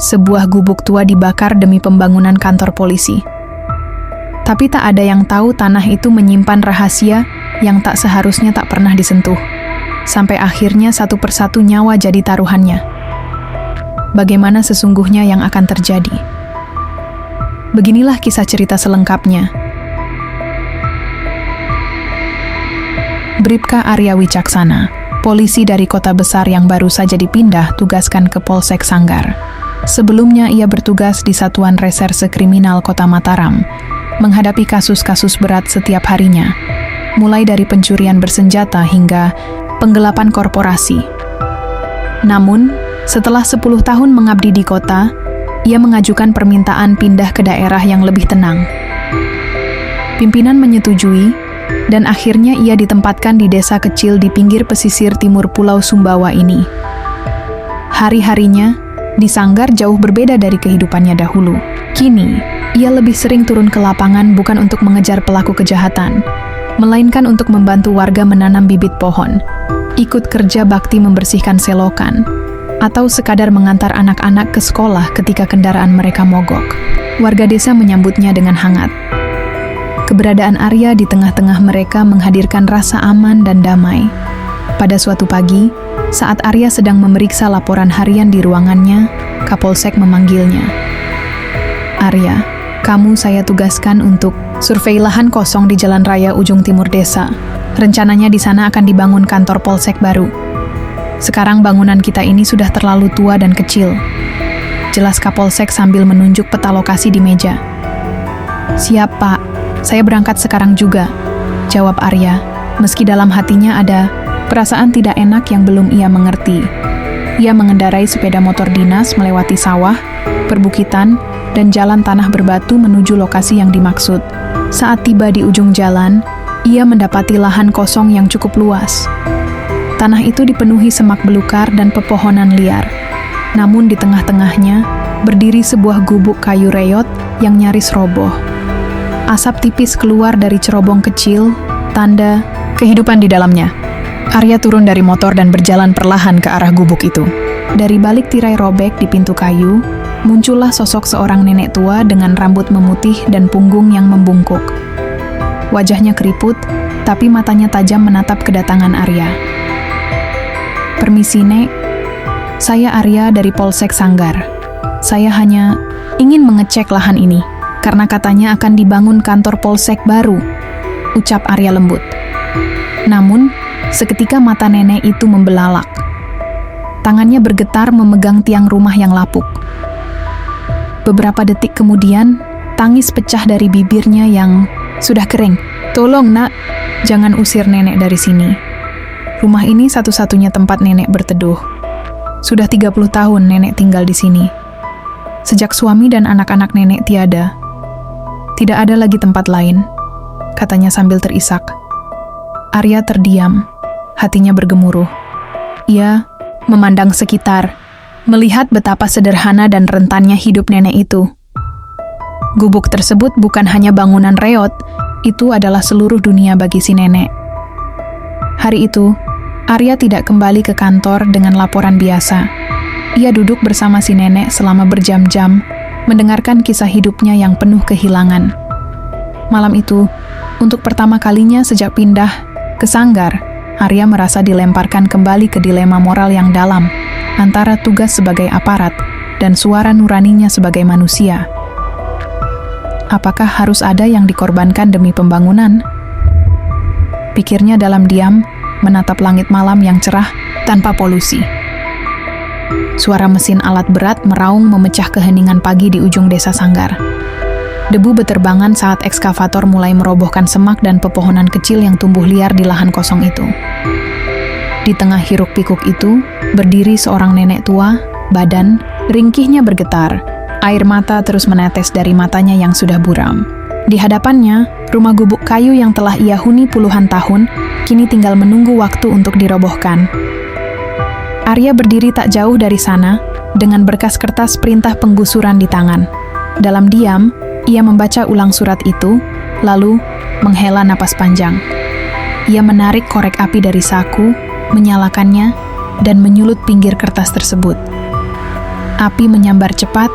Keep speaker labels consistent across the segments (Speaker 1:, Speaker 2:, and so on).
Speaker 1: sebuah gubuk tua dibakar demi pembangunan kantor polisi. Tapi tak ada yang tahu tanah itu menyimpan rahasia yang tak seharusnya tak pernah disentuh. Sampai akhirnya satu persatu nyawa jadi taruhannya. Bagaimana sesungguhnya yang akan terjadi? Beginilah kisah cerita selengkapnya. Bribka Arya Wicaksana, polisi dari kota besar yang baru saja dipindah tugaskan ke Polsek Sanggar. Sebelumnya ia bertugas di Satuan Reserse Kriminal Kota Mataram, menghadapi kasus-kasus berat setiap harinya, mulai dari pencurian bersenjata hingga penggelapan korporasi. Namun, setelah 10 tahun mengabdi di kota, ia mengajukan permintaan pindah ke daerah yang lebih tenang. Pimpinan menyetujui, dan akhirnya ia ditempatkan di desa kecil di pinggir pesisir timur Pulau Sumbawa ini. Hari-harinya, di Sanggar jauh berbeda dari kehidupannya dahulu. Kini, ia lebih sering turun ke lapangan bukan untuk mengejar pelaku kejahatan, melainkan untuk membantu warga menanam bibit pohon, ikut kerja bakti membersihkan selokan, atau sekadar mengantar anak-anak ke sekolah ketika kendaraan mereka mogok. Warga desa menyambutnya dengan hangat. Keberadaan Arya di tengah-tengah mereka menghadirkan rasa aman dan damai. Pada suatu pagi, saat Arya sedang memeriksa laporan harian di ruangannya, Kapolsek memanggilnya. "Arya, kamu saya tugaskan untuk survei lahan kosong di jalan raya ujung timur desa. Rencananya di sana akan dibangun kantor Polsek baru. Sekarang bangunan kita ini sudah terlalu tua dan kecil," jelas Kapolsek sambil menunjuk peta lokasi di meja. "Siap, Pak. Saya berangkat sekarang juga," jawab Arya, meski dalam hatinya ada perasaan tidak enak yang belum ia mengerti. Ia mengendarai sepeda motor dinas melewati sawah, perbukitan, dan jalan tanah berbatu menuju lokasi yang dimaksud. Saat tiba di ujung jalan, ia mendapati lahan kosong yang cukup luas. Tanah itu dipenuhi semak belukar dan pepohonan liar. Namun di tengah-tengahnya, berdiri sebuah gubuk kayu reyot yang nyaris roboh. Asap tipis keluar dari cerobong kecil, tanda kehidupan di dalamnya. Arya turun dari motor dan berjalan perlahan ke arah gubuk itu. Dari balik tirai robek di pintu kayu, muncullah sosok seorang nenek tua dengan rambut memutih dan punggung yang membungkuk. Wajahnya keriput, tapi matanya tajam menatap kedatangan Arya. "Permisi, Nek. Saya Arya dari Polsek Sanggar. Saya hanya ingin mengecek lahan ini, karena katanya akan dibangun kantor Polsek baru," ucap Arya lembut. Namun, seketika mata nenek itu membelalak. Tangannya bergetar memegang tiang rumah yang lapuk. Beberapa detik kemudian, tangis pecah dari bibirnya yang sudah kering. "Tolong, Nak, jangan usir nenek dari sini. Rumah ini satu-satunya tempat nenek berteduh. Sudah 30 tahun nenek tinggal di sini. Sejak suami dan anak-anak nenek tiada. Tidak ada lagi tempat lain," katanya sambil terisak. Arya terdiam, hatinya bergemuruh. Ia memandang sekitar, melihat betapa sederhana dan rentannya hidup nenek itu. Gubuk tersebut bukan hanya bangunan reot, itu adalah seluruh dunia bagi si nenek. Hari itu, Arya tidak kembali ke kantor dengan laporan biasa. Ia duduk bersama si nenek selama berjam-jam, mendengarkan kisah hidupnya yang penuh kehilangan. Malam itu, untuk pertama kalinya sejak pindah ke Sanggar, Arya merasa dilemparkan kembali ke dilema moral yang dalam antara tugas sebagai aparat dan suara nuraninya sebagai manusia. Apakah harus ada yang dikorbankan demi pembangunan? Pikirnya dalam diam, menatap langit malam yang cerah tanpa polusi. Suara mesin alat berat meraung memecah keheningan pagi di ujung desa Sanggar. Debu beterbangan saat ekskavator mulai merobohkan semak dan pepohonan kecil yang tumbuh liar di lahan kosong itu. Di tengah hiruk-pikuk itu, berdiri seorang nenek tua, badan ringkihnya bergetar. Air mata terus menetes dari matanya yang sudah buram. Di hadapannya, rumah gubuk kayu yang telah ia huni puluhan tahun, kini tinggal menunggu waktu untuk dirobohkan. Arya berdiri tak jauh dari sana, dengan berkas kertas perintah penggusuran di tangan. Dalam diam, ia membaca ulang surat itu, lalu menghela napas panjang. Ia menarik korek api dari saku, menyalakannya, dan menyulut pinggir kertas tersebut. Api menyambar cepat,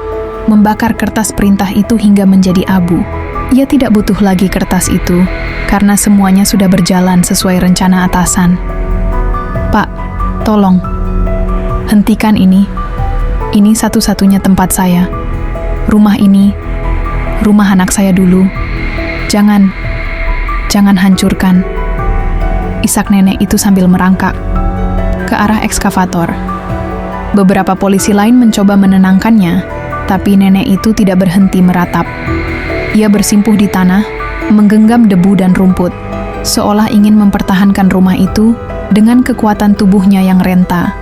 Speaker 1: membakar kertas perintah itu hingga menjadi abu. Ia tidak butuh lagi kertas itu, karena semuanya sudah berjalan sesuai rencana atasan. "Pak, tolong, hentikan ini. Ini satu-satunya tempat saya. Rumah ini, rumah anak saya dulu. Jangan hancurkan." Isak nenek itu sambil merangkak ke arah ekskavator. Beberapa polisi lain mencoba menenangkannya, tapi nenek itu tidak berhenti meratap. Ia bersimpuh di tanah, menggenggam debu dan rumput, seolah ingin mempertahankan rumah itu dengan kekuatan tubuhnya yang renta.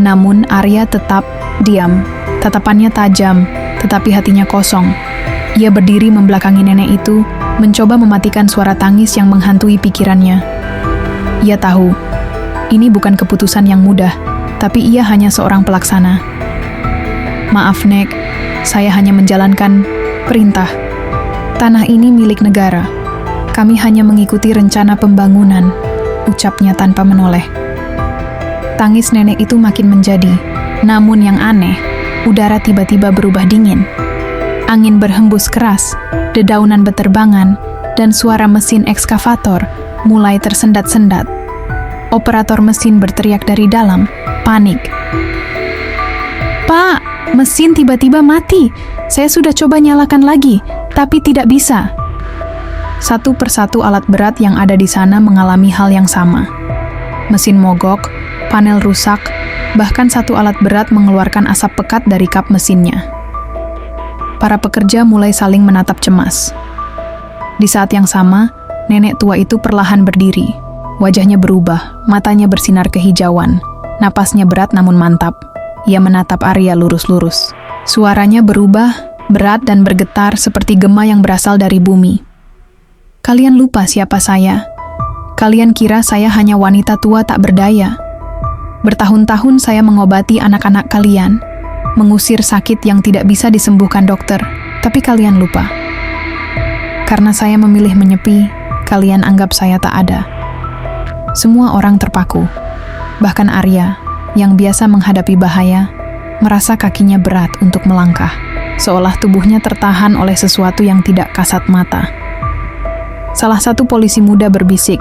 Speaker 1: Namun Arya tetap diam, tatapannya tajam, tetapi hatinya kosong. Ia berdiri membelakangi nenek itu, mencoba mematikan suara tangis yang menghantui pikirannya. Ia tahu, ini bukan keputusan yang mudah, tapi ia hanya seorang pelaksana. "Maaf, Nek, saya hanya menjalankan perintah. Tanah ini milik negara. Kami hanya mengikuti rencana pembangunan," ucapnya tanpa menoleh. Tangis nenek itu makin menjadi, namun yang aneh, udara tiba-tiba berubah dingin. Angin berhembus keras, dedaunan beterbangan, dan suara mesin ekskavator mulai tersendat-sendat. Operator mesin berteriak dari dalam, panik. "Pak, mesin tiba-tiba mati. Saya sudah coba nyalakan lagi, tapi tidak bisa." Satu persatu alat berat yang ada di sana mengalami hal yang sama. Mesin mogok, panel rusak, bahkan satu alat berat mengeluarkan asap pekat dari kap mesinnya. Para pekerja mulai saling menatap cemas. Di saat yang sama, nenek tua itu perlahan berdiri. Wajahnya berubah, matanya bersinar kehijauan. Napasnya berat namun mantap. Ia menatap Arya lurus-lurus. Suaranya berubah, berat dan bergetar seperti gema yang berasal dari bumi. "Kalian lupa siapa saya. Kalian kira saya hanya wanita tua tak berdaya. Bertahun-tahun saya mengobati anak-anak kalian, mengusir sakit yang tidak bisa disembuhkan dokter, tapi kalian lupa. Karena saya memilih menyepi, kalian anggap saya tak ada." Semua orang terpaku. Bahkan Arya, yang biasa menghadapi bahaya, merasa kakinya berat untuk melangkah, seolah tubuhnya tertahan oleh sesuatu yang tidak kasat mata. Salah satu polisi muda berbisik,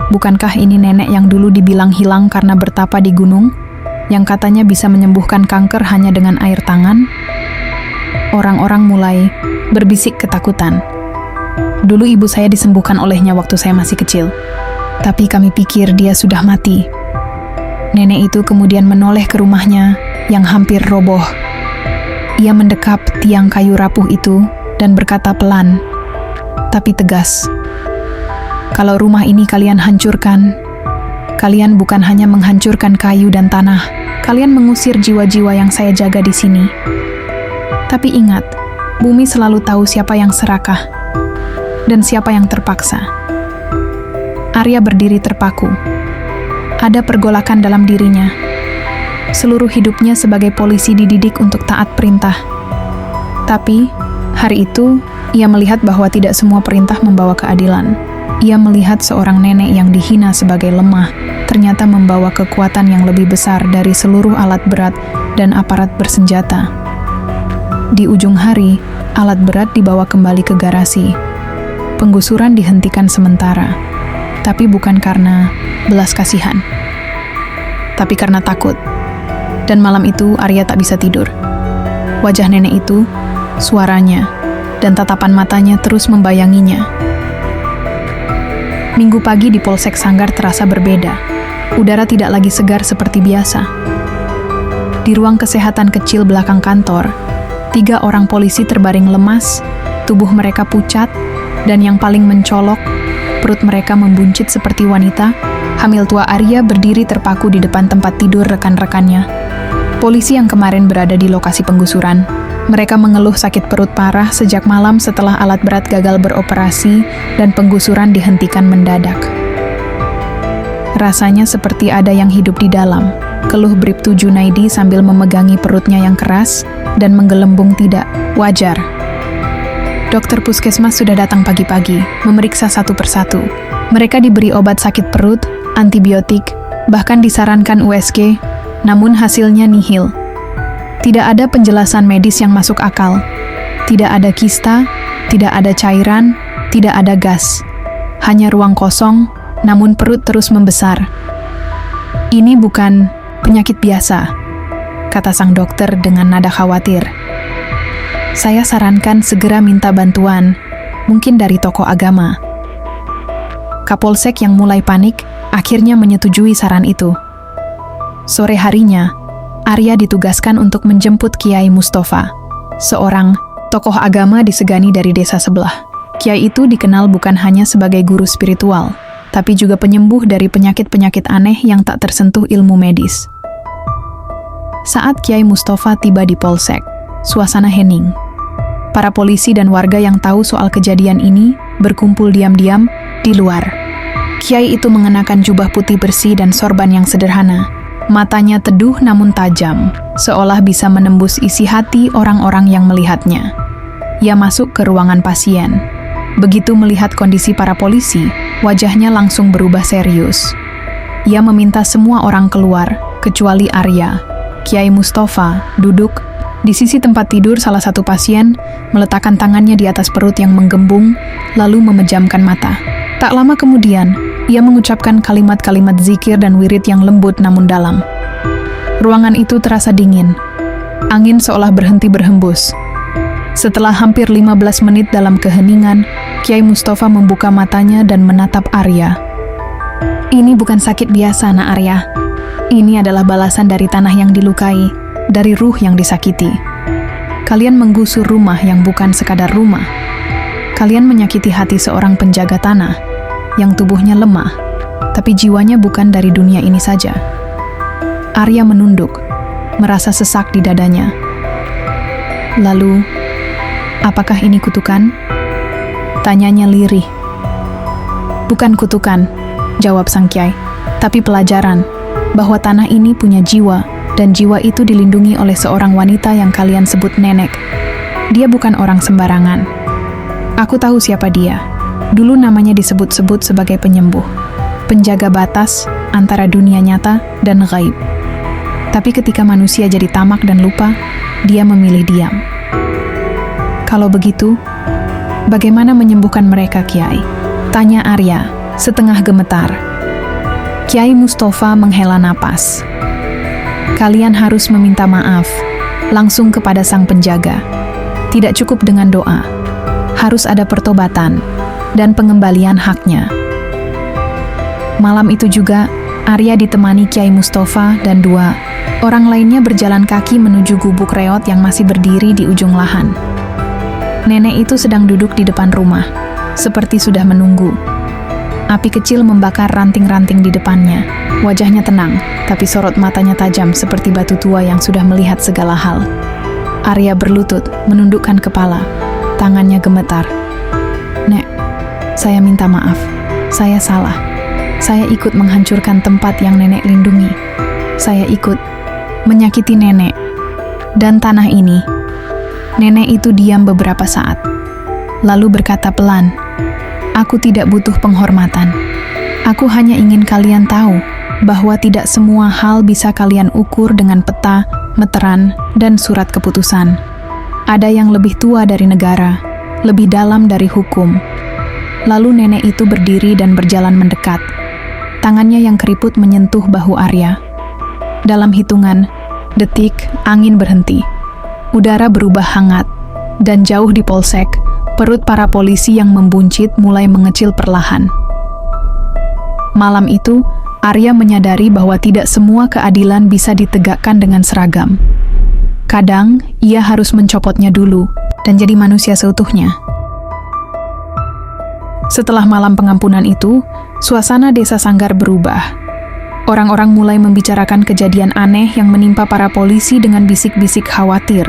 Speaker 1: "Bukankah ini nenek yang dulu dibilang hilang karena bertapa di gunung, yang katanya bisa menyembuhkan kanker hanya dengan air tangan?" Orang-orang mulai berbisik ketakutan. "Dulu ibu saya disembuhkan olehnya waktu saya masih kecil. Tapi kami pikir dia sudah mati." Nenek itu kemudian menoleh ke rumahnya yang hampir roboh. Ia mendekap tiang kayu rapuh itu dan berkata pelan, tapi tegas, "Kalau rumah ini kalian hancurkan, kalian bukan hanya menghancurkan kayu dan tanah, kalian mengusir jiwa-jiwa yang saya jaga di sini. Tapi ingat, bumi selalu tahu siapa yang serakah dan siapa yang terpaksa." Arya berdiri terpaku. Ada pergolakan dalam dirinya. Seluruh hidupnya sebagai polisi dididik untuk taat perintah. Tapi, hari itu, ia melihat bahwa tidak semua perintah membawa keadilan. Ia melihat seorang nenek yang dihina sebagai lemah, ternyata membawa kekuatan yang lebih besar dari seluruh alat berat dan aparat bersenjata. Di ujung hari, alat berat dibawa kembali ke garasi. Penggusuran dihentikan sementara. Tapi bukan karena belas kasihan, tapi karena takut. Dan malam itu Arya tak bisa tidur. Wajah nenek itu, suaranya, dan tatapan matanya terus membayanginya. Minggu pagi di Polsek Sanggar terasa berbeda. Udara tidak lagi segar seperti biasa. Di ruang kesehatan kecil belakang kantor, 3 orang polisi terbaring lemas, tubuh mereka pucat, dan yang paling mencolok, perut mereka membuncit seperti wanita. Hamil tua Arya berdiri terpaku di depan tempat tidur rekan-rekannya. Polisi yang kemarin berada di lokasi penggusuran. Mereka mengeluh sakit perut parah sejak malam setelah alat berat gagal beroperasi dan penggusuran dihentikan mendadak. Rasanya seperti ada yang hidup di dalam, keluh Bribtu Junaidi sambil memegangi perutnya yang keras dan menggelembung tidak wajar. Dokter puskesmas sudah datang pagi-pagi, memeriksa satu persatu. Mereka diberi obat sakit perut, antibiotik, bahkan disarankan USG, namun hasilnya nihil. Tidak ada penjelasan medis yang masuk akal. Tidak ada kista, tidak ada cairan, tidak ada gas. Hanya ruang kosong, namun perut terus membesar. Ini bukan penyakit biasa, kata sang dokter dengan nada khawatir. Saya sarankan segera minta bantuan, mungkin dari tokoh agama. Kapolsek yang mulai panik akhirnya menyetujui saran itu. Sore harinya, Arya ditugaskan untuk menjemput Kiai Mustafa, seorang tokoh agama disegani dari desa sebelah. Kiai itu dikenal bukan hanya sebagai guru spiritual, tapi juga penyembuh dari penyakit-penyakit aneh yang tak tersentuh ilmu medis. Saat Kiai Mustafa tiba di polsek, suasana hening. Para polisi dan warga yang tahu soal kejadian ini berkumpul diam-diam di luar. Kiai itu mengenakan jubah putih bersih dan sorban yang sederhana. Matanya teduh namun tajam, seolah bisa menembus isi hati orang-orang yang melihatnya. Ia masuk ke ruangan pasien. Begitu melihat kondisi para polisi, wajahnya langsung berubah serius. Ia meminta semua orang keluar, kecuali Arya. Kiai Mustafa duduk di sisi tempat tidur salah satu pasien, meletakkan tangannya di atas perut yang menggembung, lalu memejamkan mata. Tak lama kemudian, ia mengucapkan kalimat-kalimat zikir dan wirid yang lembut namun dalam. Ruangan itu terasa dingin. Angin seolah berhenti berhembus. Setelah hampir 15 menit dalam keheningan, Kiai Mustafa membuka matanya dan menatap Arya. Ini bukan sakit biasa, Nak Arya. Ini adalah balasan dari tanah yang dilukai, dari ruh yang disakiti. Kalian menggusur rumah yang bukan sekadar rumah. Kalian menyakiti hati seorang penjaga tanah, yang tubuhnya lemah, tapi jiwanya bukan dari dunia ini saja. Arya menunduk, merasa sesak di dadanya. Lalu, apakah ini kutukan? Tanyanya lirih. Bukan kutukan, jawab sang kiai, tapi pelajaran bahwa tanah ini punya jiwa, dan jiwa itu dilindungi oleh seorang wanita yang kalian sebut nenek. Dia bukan orang sembarangan. Aku tahu siapa dia. Dulu namanya disebut-sebut sebagai penyembuh, penjaga batas antara dunia nyata dan gaib. Tapi ketika manusia jadi tamak dan lupa, dia memilih diam. Kalau begitu, bagaimana menyembuhkan mereka, Kiai? Tanya Arya, setengah gemetar. Kiai Mustafa menghela napas. Kalian harus meminta maaf, langsung kepada sang penjaga. Tidak cukup dengan doa. Harus ada pertobatan dan pengembalian haknya. Malam itu juga, Arya ditemani Kiai Mustafa dan 2 orang lainnya berjalan kaki menuju gubuk reot yang masih berdiri di ujung lahan. Nenek itu sedang duduk di depan rumah, seperti sudah menunggu. Api kecil membakar ranting-ranting di depannya. Wajahnya tenang, tapi sorot matanya tajam seperti batu tua yang sudah melihat segala hal. Arya berlutut, menundukkan kepala. Tangannya gemetar. Nek, saya minta maaf. Saya salah. Saya ikut menghancurkan tempat yang nenek lindungi. Saya ikut menyakiti nenek dan tanah ini. Nenek itu diam beberapa saat, lalu berkata pelan, "Aku tidak butuh penghormatan. Aku hanya ingin kalian tahu bahwa tidak semua hal bisa kalian ukur dengan peta, meteran, dan surat keputusan. Ada yang lebih tua dari negara, lebih dalam dari hukum." Lalu nenek itu berdiri dan berjalan mendekat. Tangannya yang keriput menyentuh bahu Arya. Dalam hitungan detik, angin berhenti. Udara berubah hangat, dan jauh di polsek, perut para polisi yang membuncit mulai mengecil perlahan. Malam itu, Arya menyadari bahwa tidak semua keadilan bisa ditegakkan dengan seragam. Kadang, ia harus mencopotnya dulu dan jadi manusia seutuhnya. Setelah malam pengampunan itu, suasana desa Sanggar berubah. Orang-orang mulai membicarakan kejadian aneh yang menimpa para polisi dengan bisik-bisik khawatir,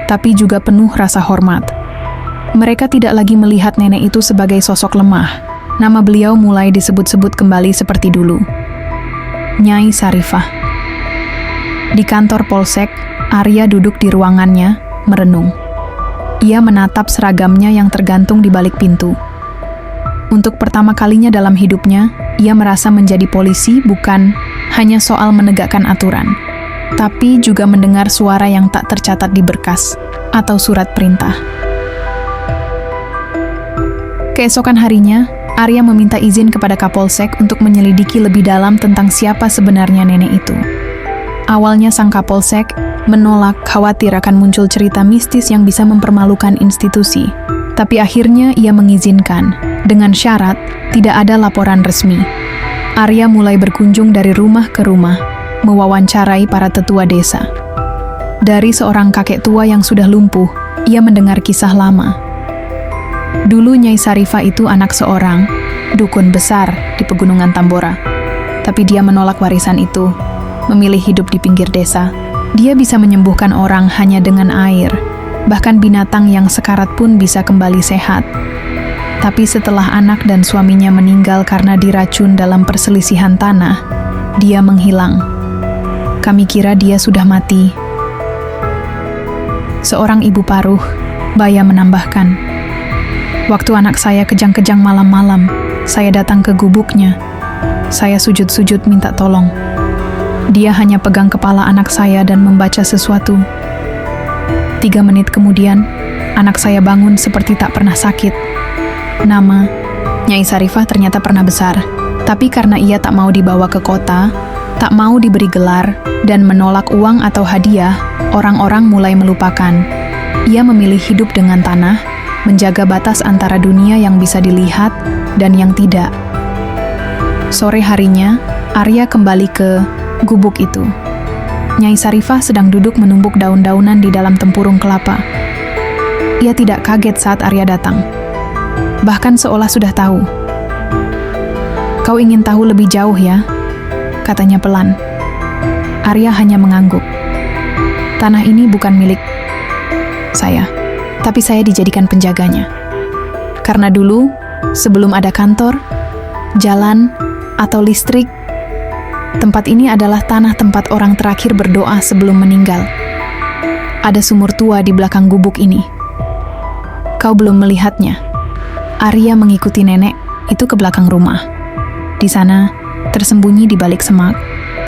Speaker 1: tapi juga penuh rasa hormat. Mereka tidak lagi melihat nenek itu sebagai sosok lemah. Nama beliau mulai disebut-sebut kembali seperti dulu. Nyai Sarifah. Di kantor polsek, Arya duduk di ruangannya, merenung. Ia menatap seragamnya yang tergantung di balik pintu. Untuk pertama kalinya dalam hidupnya, ia merasa menjadi polisi bukan hanya soal menegakkan aturan, tapi juga mendengar suara yang tak tercatat di berkas atau surat perintah. Keesokan harinya, Arya meminta izin kepada Kapolsek untuk menyelidiki lebih dalam tentang siapa sebenarnya nenek itu. Awalnya sang Kapolsek menolak, khawatir akan muncul cerita mistis yang bisa mempermalukan institusi. Tapi akhirnya ia mengizinkan, dengan syarat tidak ada laporan resmi. Arya mulai berkunjung dari rumah ke rumah, mewawancarai para tetua desa. Dari seorang kakek tua yang sudah lumpuh, ia mendengar kisah lama. Dulu Nyai Sarifah itu anak seorang dukun besar di pegunungan Tambora. Tapi dia menolak warisan itu, memilih hidup di pinggir desa. Dia bisa menyembuhkan orang hanya dengan air. Bahkan binatang yang sekarat pun bisa kembali sehat. Tapi setelah anak dan suaminya meninggal karena diracun dalam perselisihan tanah, dia menghilang. Kami kira dia sudah mati. Seorang ibu paruh, Baya menambahkan, waktu anak saya kejang-kejang malam-malam, saya datang ke gubuknya. Saya sujud-sujud minta tolong. Dia hanya pegang kepala anak saya dan membaca sesuatu. 3 menit kemudian, anak saya bangun seperti tak pernah sakit. Nama Nyai Sarifah ternyata pernah besar, tapi karena ia tak mau dibawa ke kota, tak mau diberi gelar, dan menolak uang atau hadiah, orang-orang mulai melupakan. Ia memilih hidup dengan tanah, menjaga batas antara dunia yang bisa dilihat dan yang tidak. Sore harinya, Arya kembali ke gubuk itu. Nyai Sarifah sedang duduk menumbuk daun-daunan di dalam tempurung kelapa. Ia tidak kaget saat Arya datang. Bahkan seolah sudah tahu. "Kau ingin tahu lebih jauh ya?" katanya pelan. Arya hanya mengangguk. "Tanah ini bukan milik saya, tapi saya dijadikan penjaganya. Karena dulu, sebelum ada kantor, jalan, atau listrik, tempat ini adalah tanah tempat orang terakhir berdoa sebelum meninggal. Ada sumur tua di belakang gubuk ini. Kau belum melihatnya." Arya mengikuti nenek itu ke belakang rumah. Di sana, tersembunyi di balik semak,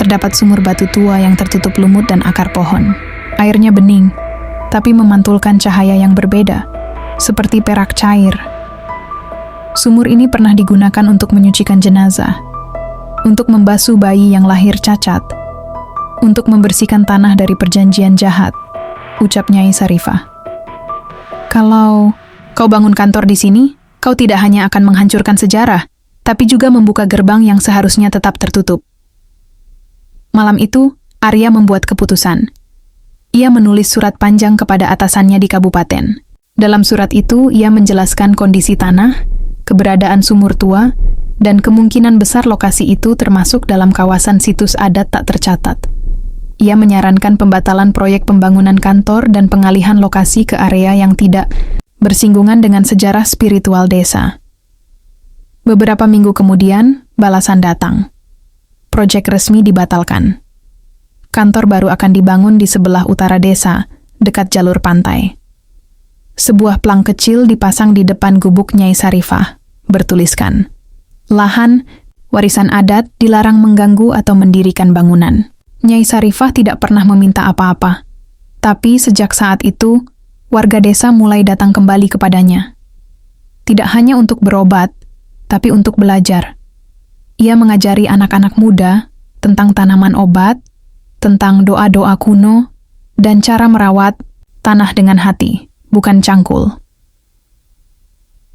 Speaker 1: terdapat sumur batu tua yang tertutup lumut dan akar pohon. Airnya bening, tapi memantulkan cahaya yang berbeda, seperti perak cair. Sumur ini pernah digunakan untuk menyucikan jenazah, untuk membasuh bayi yang lahir cacat, untuk membersihkan tanah dari perjanjian jahat, ucap Nyai Sarifah. "Kalau kau bangun kantor di sini, kau tidak hanya akan menghancurkan sejarah, tapi juga membuka gerbang yang seharusnya tetap tertutup." Malam itu, Arya membuat keputusan. Ia menulis surat panjang kepada atasannya di kabupaten. Dalam surat itu, ia menjelaskan kondisi tanah, keberadaan sumur tua, dan kemungkinan besar lokasi itu termasuk dalam kawasan situs adat tak tercatat. Ia menyarankan pembatalan proyek pembangunan kantor dan pengalihan lokasi ke area yang tidak bersinggungan dengan sejarah spiritual desa. Beberapa minggu kemudian, balasan datang. Proyek resmi dibatalkan. Kantor baru akan dibangun di sebelah utara desa, dekat jalur pantai. Sebuah plang kecil dipasang di depan gubuk Nyai Sarifah, bertuliskan, "Lahan, warisan adat dilarang mengganggu atau mendirikan bangunan." Nyai Sarifah tidak pernah meminta apa-apa. Tapi sejak saat itu, warga desa mulai datang kembali kepadanya. Tidak hanya untuk berobat, tapi untuk belajar. Ia mengajari anak-anak muda tentang tanaman obat, tentang doa-doa kuno, dan cara merawat tanah dengan hati, bukan cangkul.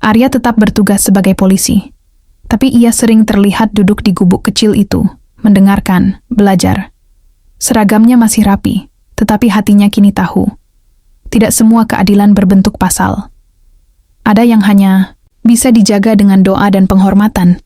Speaker 1: Arya tetap bertugas sebagai polisi, tapi ia sering terlihat duduk di gubuk kecil itu, mendengarkan, belajar. Seragamnya masih rapi, tetapi hatinya kini tahu. Tidak semua keadilan berbentuk pasal. Ada yang hanya bisa dijaga dengan doa dan penghormatan.